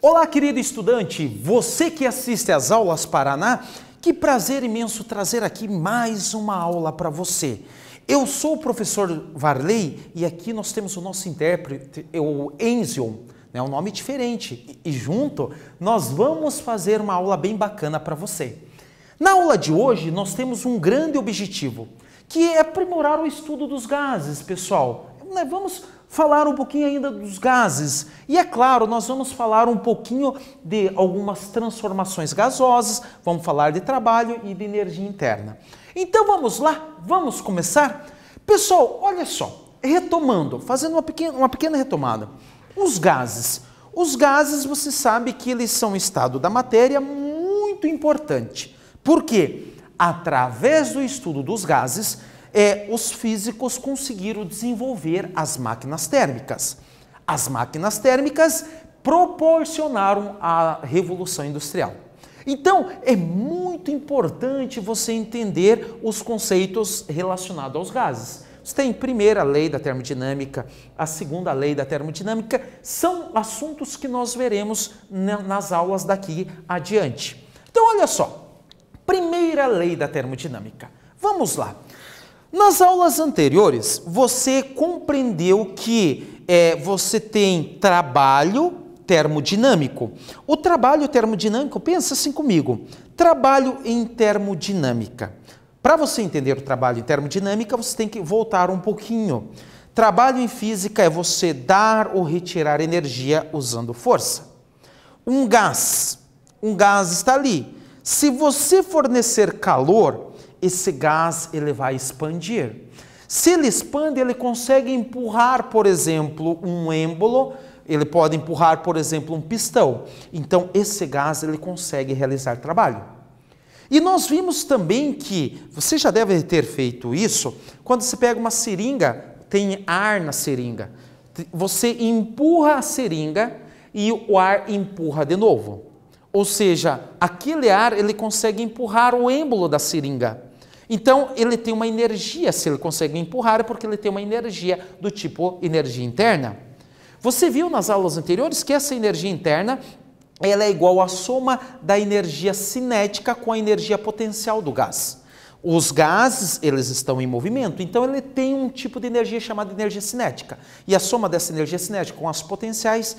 Olá, querido estudante, você que assiste às aulas Paraná, que prazer imenso trazer aqui mais uma aula para você. Eu sou o professor Varley e aqui nós temos o nosso intérprete, o Enzio, né, um nome diferente, e junto nós vamos fazer uma aula bem bacana para você. Na aula de hoje nós temos um grande objetivo, que é aprimorar o estudo dos gases, pessoal. Vamos falar um pouquinho ainda dos gases e, é claro, nós vamos falar um pouquinho de algumas transformações gasosas, vamos falar de trabalho e de energia interna. Então vamos lá, vamos começar? Pessoal, olha só, retomando, fazendo uma pequena retomada. Os gases, você sabe que eles são um estado da matéria muito importante. Por quê? Através do estudo dos gases, os físicos conseguiram desenvolver as máquinas térmicas. As máquinas térmicas proporcionaram a Revolução Industrial. Então, é muito importante você entender os conceitos relacionados aos gases. Você tem a primeira lei da termodinâmica, a segunda lei da termodinâmica, são assuntos que nós veremos nas aulas daqui adiante. Então, olha só, primeira lei da termodinâmica. Vamos lá. Nas aulas anteriores, você compreendeu que você tem trabalho termodinâmico. O trabalho termodinâmico, pensa assim comigo, trabalho em termodinâmica. Para você entender o trabalho em termodinâmica, você tem que voltar um pouquinho. Trabalho em física é você dar ou retirar energia usando força. Um gás está ali. Se você fornecer calor, esse gás ele vai expandir. Se ele expande, ele consegue empurrar, por exemplo, um êmbolo, ele pode empurrar, por exemplo, um pistão. Então, esse gás ele consegue realizar trabalho. E nós vimos também que, você já deve ter feito isso, quando você pega uma seringa, tem ar na seringa. Você empurra a seringa e o ar empurra de novo. Ou seja, aquele ar ele consegue empurrar o êmbolo da seringa. Então, ele tem uma energia, se ele consegue empurrar, é porque ele tem uma energia do tipo energia interna. Você viu nas aulas anteriores que essa energia interna ela é igual à soma da energia cinética com a energia potencial do gás. Os gases, eles estão em movimento, então ele tem um tipo de energia chamada energia cinética. E a soma dessa energia cinética com as potenciais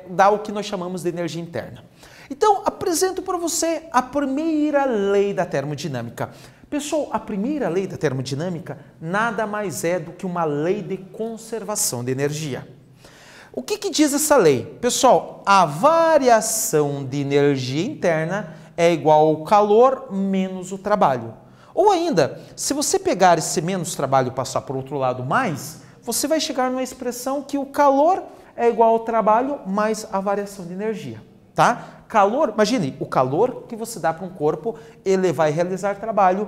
dá o que nós chamamos de energia interna. Então, apresento para você a primeira lei da termodinâmica. Pessoal, a primeira lei da termodinâmica nada mais é do que uma lei de conservação de energia. O que diz essa lei? Pessoal, a variação de energia interna é igual ao calor menos o trabalho. Ou ainda, se você pegar esse menos trabalho e passar por outro lado mais, você vai chegar numa expressão que o calor é igual ao trabalho mais a variação de energia. Tá? Calor, imagine, o calor que você dá para um corpo, ele vai realizar trabalho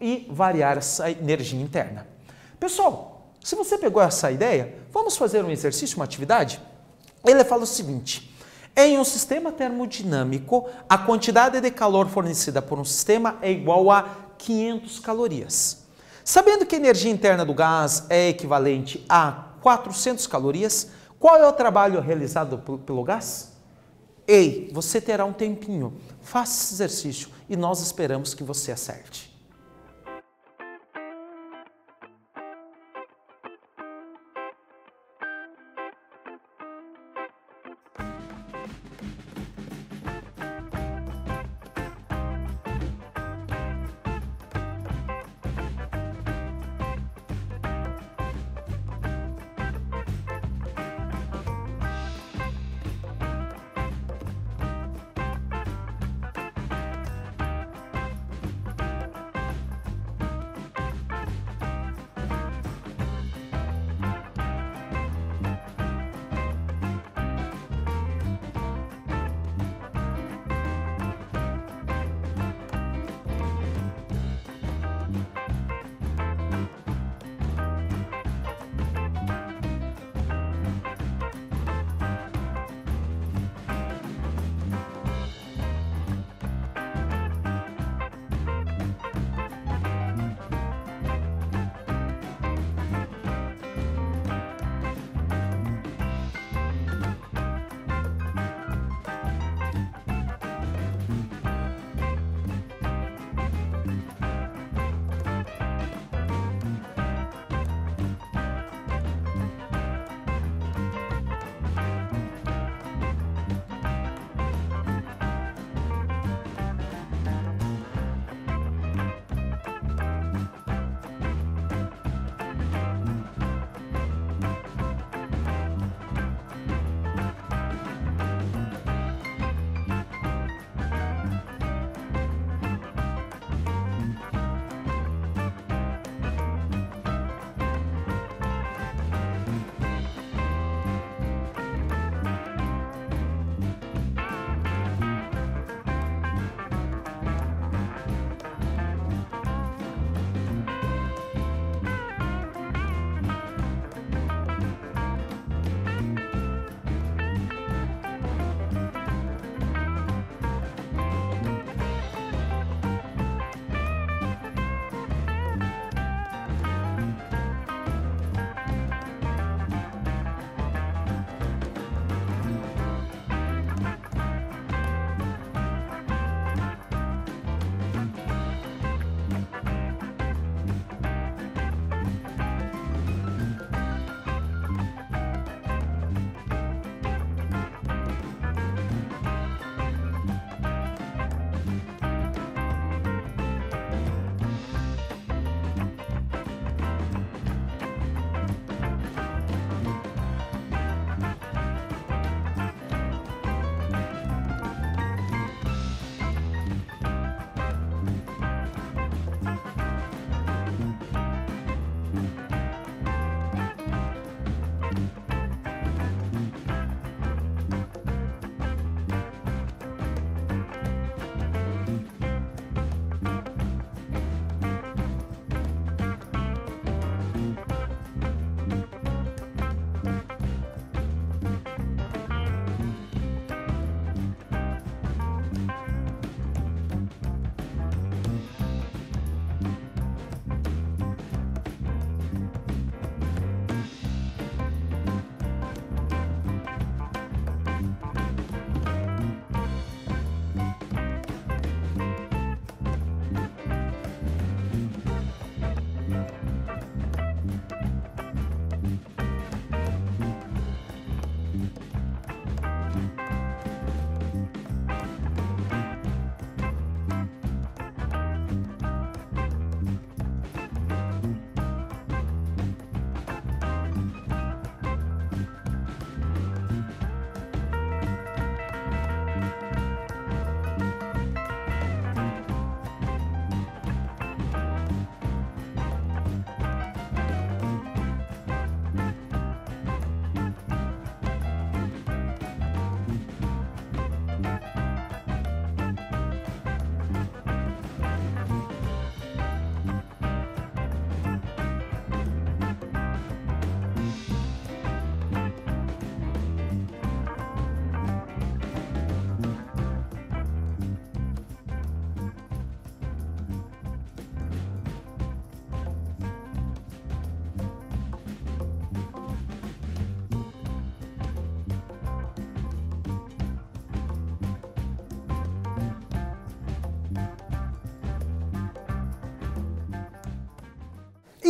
e variar essa energia interna. Pessoal, se você pegou essa ideia, vamos fazer um exercício, uma atividade? Ele fala o seguinte, em um sistema termodinâmico, a quantidade de calor fornecida por um sistema é igual a 500 calorias. Sabendo que a energia interna do gás é equivalente a 400 calorias, qual é o trabalho realizado pelo gás? Ei, você terá um tempinho, faça esse exercício e nós esperamos que você acerte.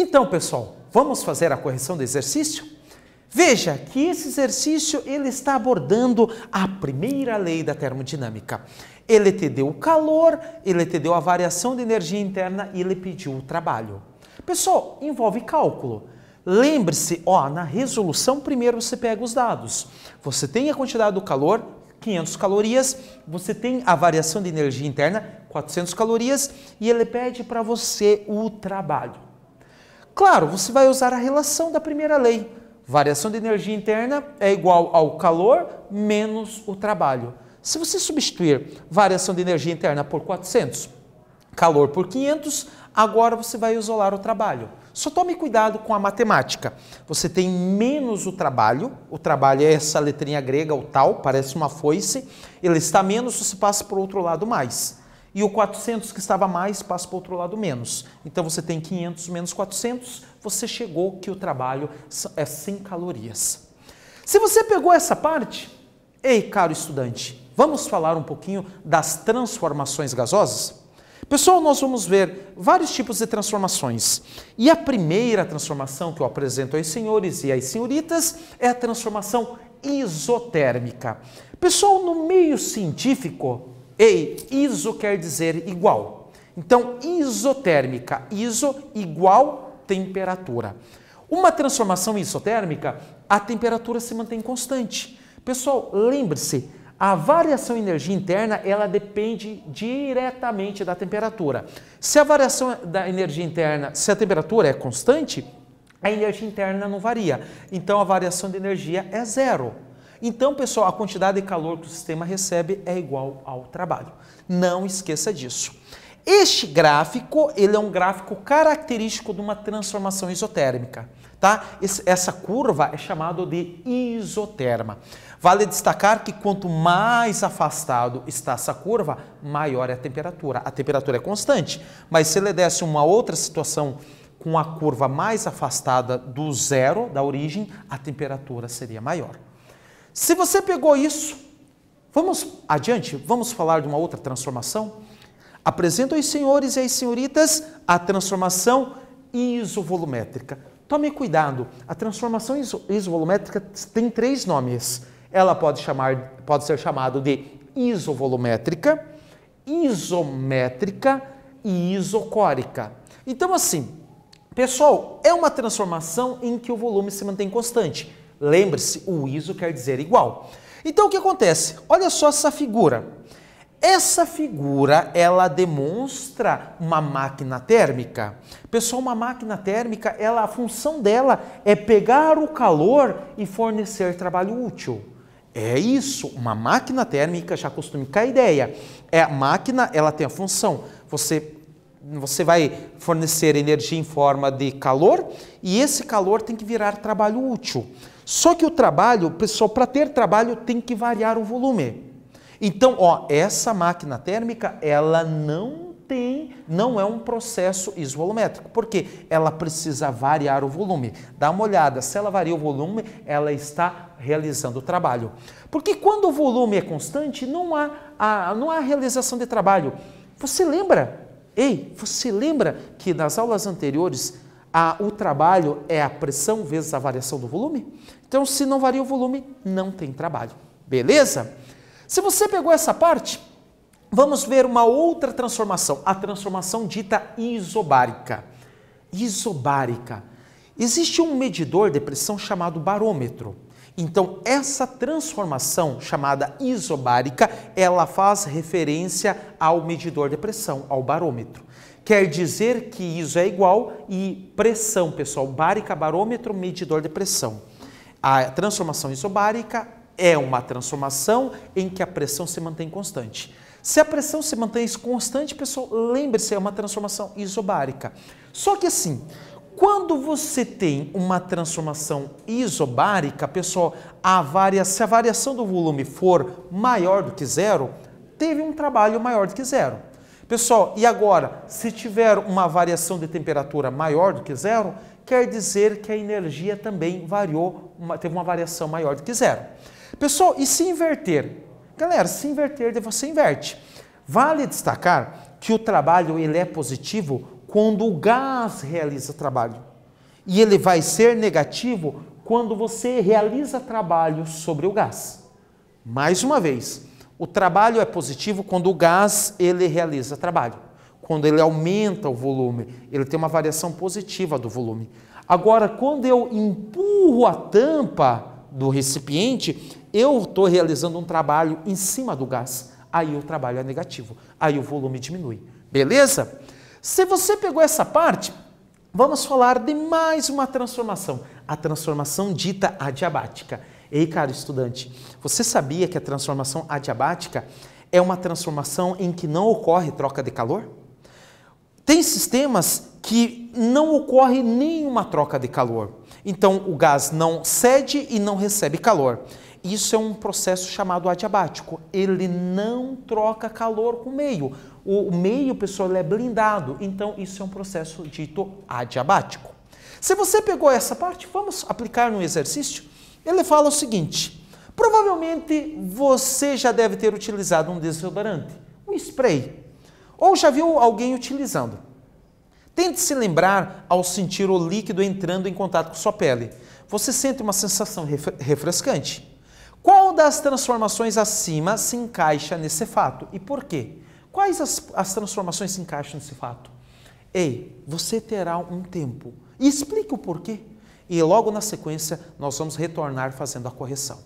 Então, pessoal, vamos fazer a correção do exercício? Veja que esse exercício ele está abordando a primeira lei da termodinâmica. Ele te deu o calor, ele te deu a variação de energia interna e ele pediu o trabalho. Pessoal, envolve cálculo. Lembre-se, na resolução primeiro você pega os dados. Você tem a quantidade do calor, 500 calorias, você tem a variação de energia interna, 400 calorias, e ele pede para você o trabalho. Claro, você vai usar a relação da primeira lei. Variação de energia interna é igual ao calor menos o trabalho. Se você substituir variação de energia interna por 400, calor por 500, agora você vai isolar o trabalho. Só tome cuidado com a matemática. Você tem menos o trabalho é essa letrinha grega, o tal, parece uma foice, ele está menos, você passa para o outro lado mais. E o 400 que estava mais, passa para o outro lado menos. Então você tem 500 menos 400, você chegou que o trabalho é 100 calorias. Se você pegou essa parte, ei, caro estudante, vamos falar um pouquinho das transformações gasosas? Pessoal, nós vamos ver vários tipos de transformações. E a primeira transformação que eu apresento aos senhores e às senhoritas é a transformação isotérmica. Pessoal, no meio científico, iso quer dizer igual. Então, isotérmica, iso igual temperatura. Uma transformação isotérmica, a temperatura se mantém constante. Pessoal, lembre-se, a variação de energia interna, ela depende diretamente da temperatura. Se a variação da energia interna, se a temperatura é constante, a energia interna não varia. Então, a variação de energia é zero. Então, pessoal, a quantidade de calor que o sistema recebe é igual ao trabalho. Não esqueça disso. Este gráfico, ele é um gráfico característico de uma transformação isotérmica, tá? Essa curva é chamada de isoterma. Vale destacar que quanto mais afastado está essa curva, maior é a temperatura. A temperatura é constante, mas se ele desse uma outra situação com a curva mais afastada do zero, da origem, a temperatura seria maior. Se você pegou isso, vamos adiante, vamos falar de uma outra transformação? Apresento aos senhores e às senhoritas a transformação isovolumétrica. Tome cuidado, a transformação isovolumétrica tem 3 nomes. Ela pode ser chamada de isovolumétrica, isométrica e isocórica. Então, assim, pessoal, é uma transformação em que o volume se mantém constante. Lembre-se, o iso quer dizer igual. Então, o que acontece? Olha só essa figura. Essa figura, ela demonstra uma máquina térmica. Pessoal, uma máquina térmica, a função dela é pegar o calor e fornecer trabalho útil. É isso, uma máquina térmica, já costume com a ideia. A máquina, ela tem a função, você vai fornecer energia em forma de calor e esse calor tem que virar trabalho útil. Só que o trabalho, pessoal, para ter trabalho tem que variar o volume. Então, essa máquina térmica, ela não é um processo isovolumétrico, porque ela precisa variar o volume. Dá uma olhada, se ela varia o volume, ela está realizando o trabalho. Porque quando o volume é constante, não há realização de trabalho. Você lembra que nas aulas anteriores, o trabalho é a pressão vezes a variação do volume? Então, se não varia o volume, não tem trabalho. Beleza? Se você pegou essa parte, vamos ver uma outra transformação, a transformação dita isobárica. Isobárica. Existe um medidor de pressão chamado barômetro. Então, essa transformação chamada isobárica, ela faz referência ao medidor de pressão, ao barômetro. Quer dizer que iso é igual e pressão, pessoal, bárica, barômetro, medidor de pressão. A transformação isobárica é uma transformação em que a pressão se mantém constante. Se a pressão se mantém constante, pessoal, lembre-se, é uma transformação isobárica. Só que assim, quando você tem uma transformação isobárica, pessoal, se a variação do volume for maior do que zero, teve um trabalho maior do que zero. Pessoal, e agora, se tiver uma variação de temperatura maior do que zero, quer dizer que a energia também teve uma variação maior do que zero. Pessoal, e se inverter? Galera, se inverter, você inverte. Vale destacar que o trabalho ele é positivo quando o gás realiza trabalho. E ele vai ser negativo quando você realiza trabalho sobre o gás. Mais uma vez, o trabalho é positivo quando o gás ele realiza trabalho. Quando ele aumenta o volume, ele tem uma variação positiva do volume. Agora, quando eu empurro a tampa do recipiente, eu estou realizando um trabalho em cima do gás. Aí o trabalho é negativo, aí o volume diminui. Beleza? Se você pegou essa parte, vamos falar de mais uma transformação, a transformação dita adiabática. Ei, caro estudante, você sabia que a transformação adiabática é uma transformação em que não ocorre troca de calor? Tem sistemas que não ocorre nenhuma troca de calor. Então, o gás não cede e não recebe calor. Isso é um processo chamado adiabático. Ele não troca calor com o meio. O meio, pessoal, ele é blindado. Então, isso é um processo dito adiabático. Se você pegou essa parte, vamos aplicar no exercício. Ele fala o seguinte: provavelmente você já deve ter utilizado um desodorante, um spray, ou já viu alguém utilizando. Tente se lembrar ao sentir o líquido entrando em contato com sua pele. Você sente uma sensação refrescante. Qual das transformações acima se encaixa nesse fato e por quê? Quais as transformações se encaixam nesse fato? Ei, você terá um tempo e explique o porquê. E logo na sequência nós vamos retornar fazendo a correção.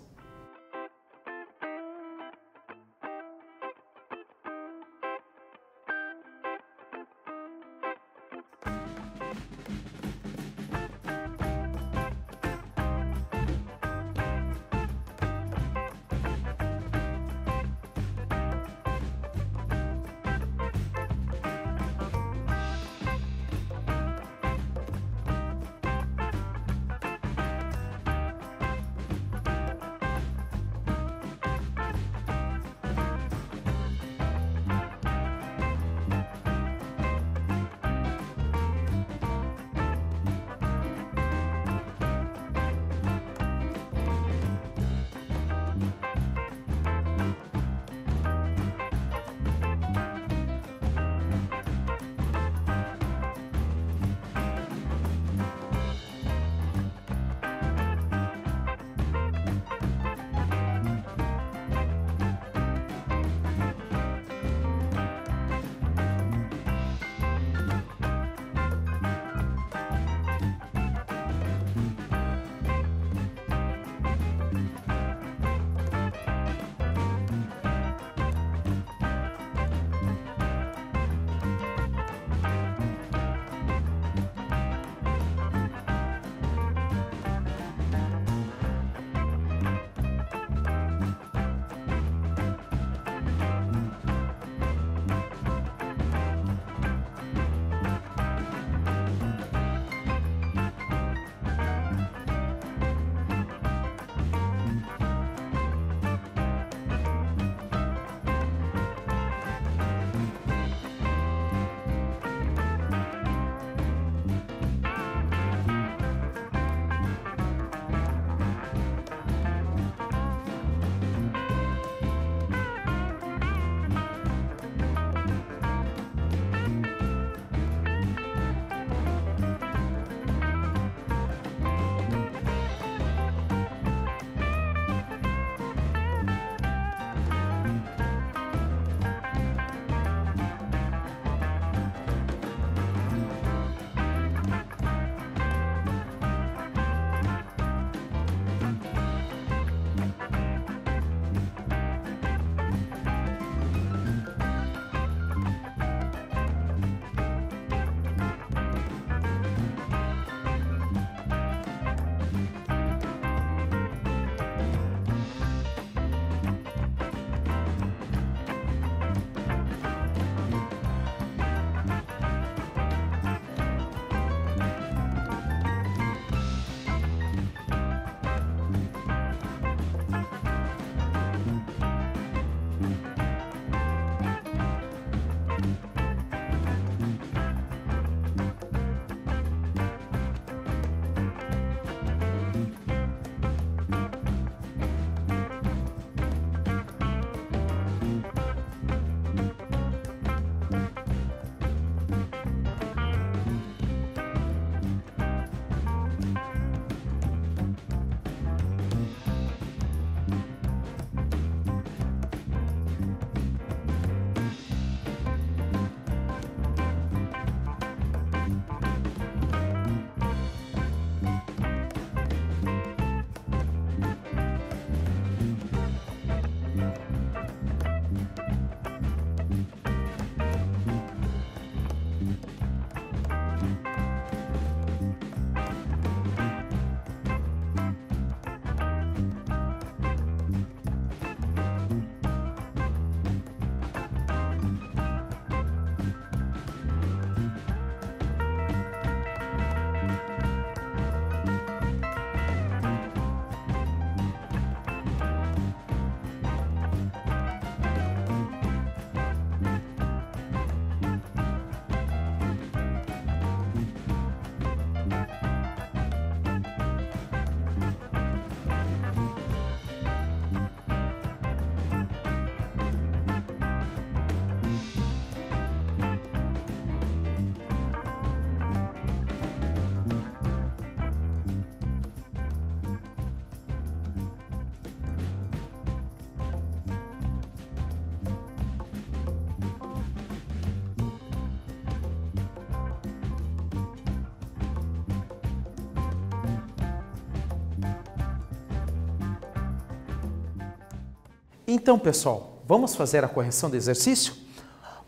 Então, pessoal, vamos fazer a correção do exercício?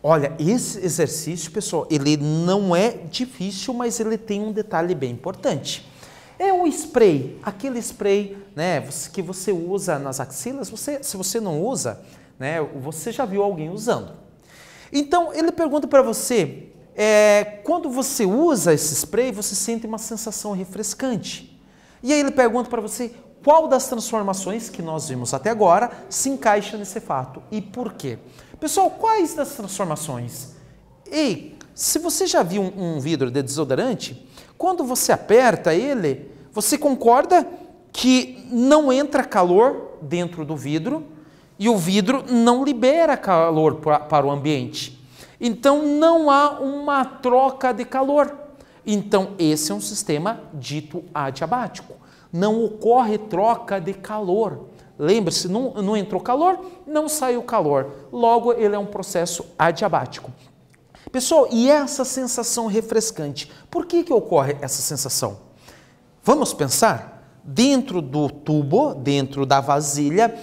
Olha, esse exercício, pessoal, ele não é difícil, mas ele tem um detalhe bem importante. É o spray, aquele spray, né, que você usa nas axilas. Se você não usa, né, você já viu alguém usando. Então, ele pergunta para você, quando você usa esse spray, você sente uma sensação refrescante. E aí ele pergunta para você, qual das transformações que nós vimos até agora se encaixa nesse fato e por quê? Pessoal, quais das transformações? E se você já viu um vidro de desodorante, quando você aperta ele, você concorda que não entra calor dentro do vidro e o vidro não libera calor para o ambiente. Então não há uma troca de calor. Então esse é um sistema dito adiabático. Não ocorre troca de calor. Lembre-se, não entrou calor, não saiu calor. Logo, ele é um processo adiabático. Pessoal, e essa sensação refrescante? Por que ocorre essa sensação? Vamos pensar? Dentro do tubo, dentro da vasilha,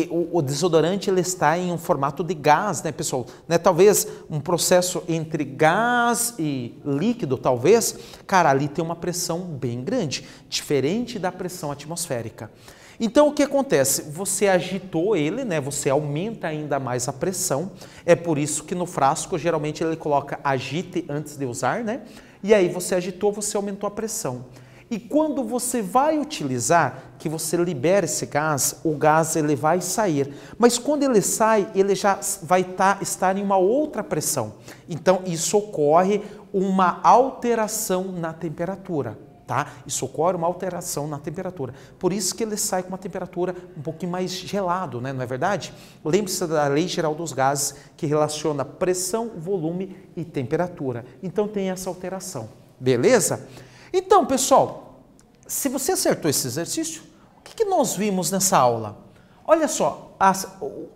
o desodorante ele está em um formato de gás, né, pessoal? Né, talvez um processo entre gás e líquido, talvez. Cara, ali tem uma pressão bem grande, diferente da pressão atmosférica. Então, o que acontece? Você agitou ele, né? Você aumenta ainda mais a pressão. É por isso que no frasco, geralmente, ele coloca agite antes de usar, né? E aí você agitou, você aumentou a pressão. E quando você vai utilizar, que você libera esse gás, o gás ele vai sair. Mas quando ele sai, ele já vai estar em uma outra pressão. Então, isso ocorre uma alteração na temperatura. Tá? Isso ocorre uma alteração na temperatura. Por isso que ele sai com uma temperatura um pouquinho mais gelado, né? Não é verdade? Lembre-se da Lei Geral dos Gases, que relaciona pressão, volume e temperatura. Então tem essa alteração. Beleza? Então, pessoal, se você acertou esse exercício, o que nós vimos nessa aula? Olha só,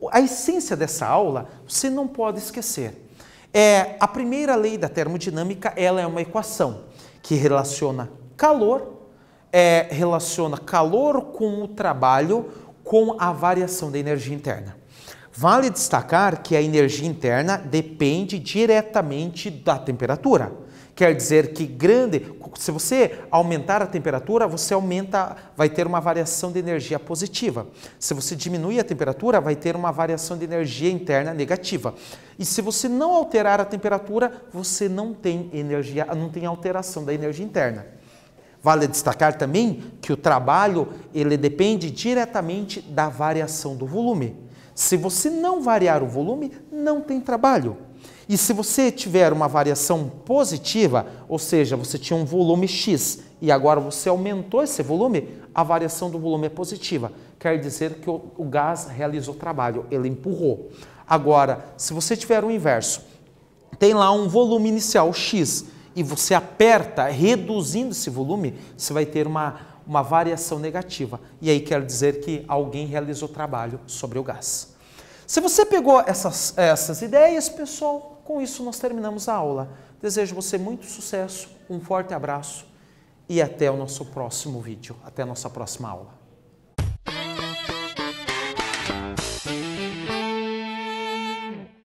a essência dessa aula você não pode esquecer. A primeira lei da termodinâmica, ela é uma equação que relaciona relaciona calor com o trabalho com a variação da energia interna. Vale destacar que a energia interna depende diretamente da temperatura. Quer dizer que se você aumentar a temperatura, vai ter uma variação de energia positiva. Se você diminuir a temperatura, vai ter uma variação de energia interna negativa. E se você não alterar a temperatura, você não tem alteração da energia interna. Vale destacar também que o trabalho ele depende diretamente da variação do volume. Se você não variar o volume, não tem trabalho. E se você tiver uma variação positiva, ou seja, você tinha um volume X e agora você aumentou esse volume, a variação do volume é positiva. Quer dizer que o gás realizou trabalho, ele empurrou. Agora, se você tiver o inverso, tem lá um volume inicial X, e você aperta, reduzindo esse volume, você vai ter uma variação negativa. E aí quer dizer que alguém realizou trabalho sobre o gás. Se você pegou essas ideias, pessoal, com isso nós terminamos a aula. Desejo você muito sucesso, um forte abraço e até o nosso próximo vídeo, até a nossa próxima aula.